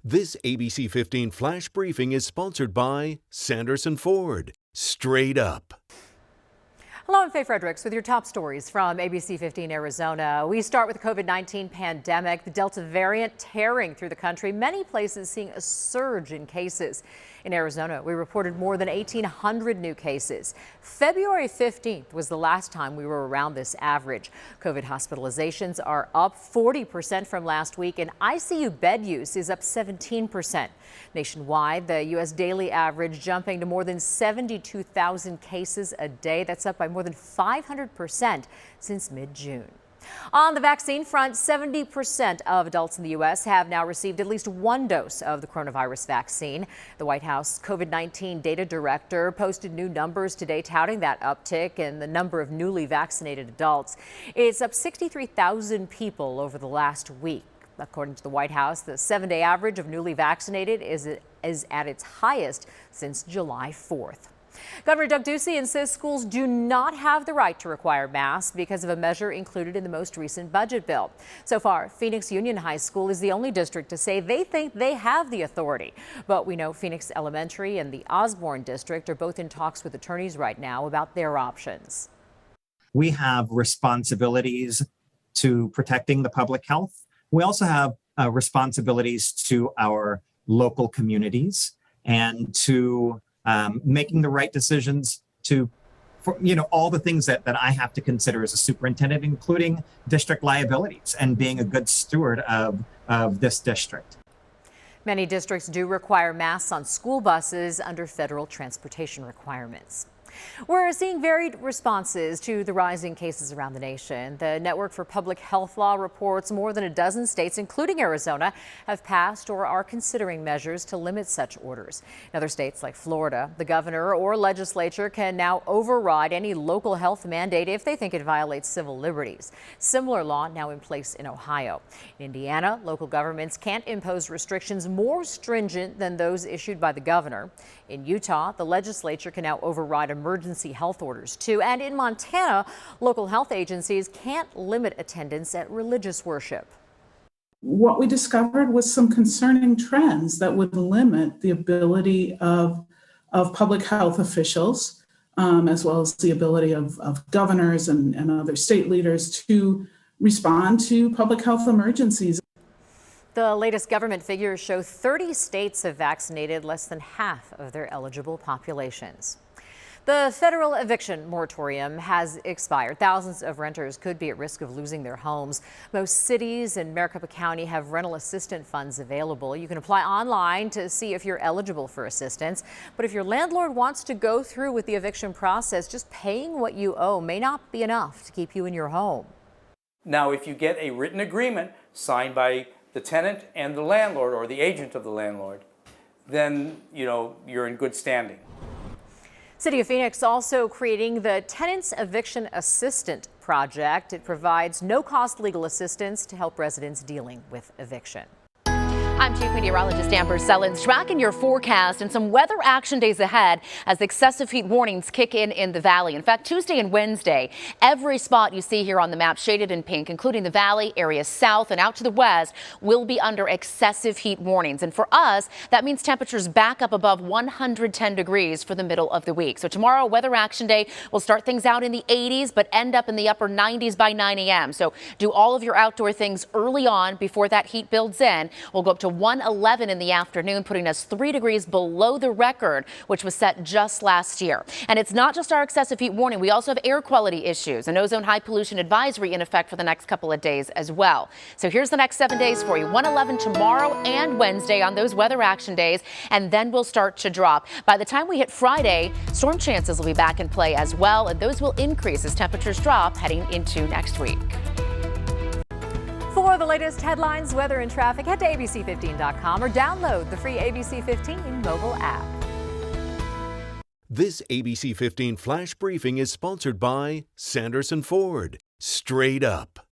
This ABC 15 Flash Briefing is sponsored by Sanderson Ford. Straight up. Hello, I'm Faye Fredericks with your top stories from ABC 15 Arizona. We start with the COVID-19 pandemic, the Delta variant tearing through the country, many places seeing a surge in cases. In Arizona, we reported more than 1,800 new cases. February 15th was the last time we were around this average. COVID hospitalizations are up 40% from last week, and ICU bed use is up 17%. Nationwide, the U.S. daily average jumping to more than 72,000 cases a day. That's up by more than 500% since mid-June. On the vaccine front, 70% of adults in the U.S. have now received at least one dose of the coronavirus vaccine. The White House COVID-19 data director posted new numbers today touting that uptick in the number of newly vaccinated adults. It's up 63,000 people over the last week. According to the White House, the 7-day average of newly vaccinated is at its highest since July 4th. Governor Doug Ducey insists schools do not have the right to require masks because of a measure included in the most recent budget bill. So far, Phoenix Union High School is the only district to say they think they have the authority. But we know Phoenix Elementary and the Osborne district are both in talks with attorneys right now about their options. We have responsibilities to protecting the public health. We also have responsibilities to our local communities and to making the right decisions for all the things that I have to consider as a superintendent, including district liabilities and being a good steward of this district. Many districts do require masks on school buses under federal transportation requirements. We're seeing varied responses to the rising cases around the nation. The Network for Public Health Law reports more than a dozen states, including Arizona, have passed or are considering measures to limit such orders. In other states like Florida, the governor or legislature can now override any local health mandate if they think it violates civil liberties. Similar law now in place in Ohio. In Indiana, local governments can't impose restrictions more stringent than those issued by the governor. In Utah, the legislature can now override emergency health orders too. And in Montana, local health agencies can't limit attendance at religious worship. What we discovered was some concerning trends that would limit the ability of public health officials, as well as the ability of governors and other state leaders to respond to public health emergencies. The latest government figures show 30 states have vaccinated less than half of their eligible populations. The federal eviction moratorium has expired. Thousands of renters could be at risk of losing their homes. Most cities in Maricopa County have rental assistance funds available. You can apply online to see if you're eligible for assistance. But if your landlord wants to go through with the eviction process, just paying what you owe may not be enough to keep you in your home. Now, if you get a written agreement signed by the tenant and the landlord or the agent of the landlord, then you're in good standing. City of Phoenix also creating the Tenants Eviction Assistant Project. It provides no-cost legal assistance to help residents dealing with eviction. I'm Chief Meteorologist Amber Sellens, tracking your forecast and some weather action days ahead as excessive heat warnings kick in the valley. In fact, Tuesday and Wednesday, every spot you see here on the map shaded in pink, including the valley, areas south and out to the west, will be under excessive heat warnings. And for us, that means temperatures back up above 110 degrees for the middle of the week. So tomorrow, weather action day will start things out in the 80s, but end up in the upper 90s by 9 a.m. So do all of your outdoor things early on before that heat builds in. We'll go up to 111 in the afternoon, putting us 3 degrees below the record, which was set just last year. And it's not just our excessive heat warning. We also have air quality issues, an ozone high pollution advisory in effect for the next couple of days as well. So here's the next 7 days for you. 111 tomorrow and Wednesday on those weather action days, and then we'll start to drop. By the time we hit Friday, storm chances will be back in play as well, and those will increase as temperatures drop heading into next week. For the latest headlines, weather, and traffic, head to ABC15.com or download the free ABC 15 mobile app. This ABC 15 Flash Briefing is sponsored by Sanderson Ford. Straight up.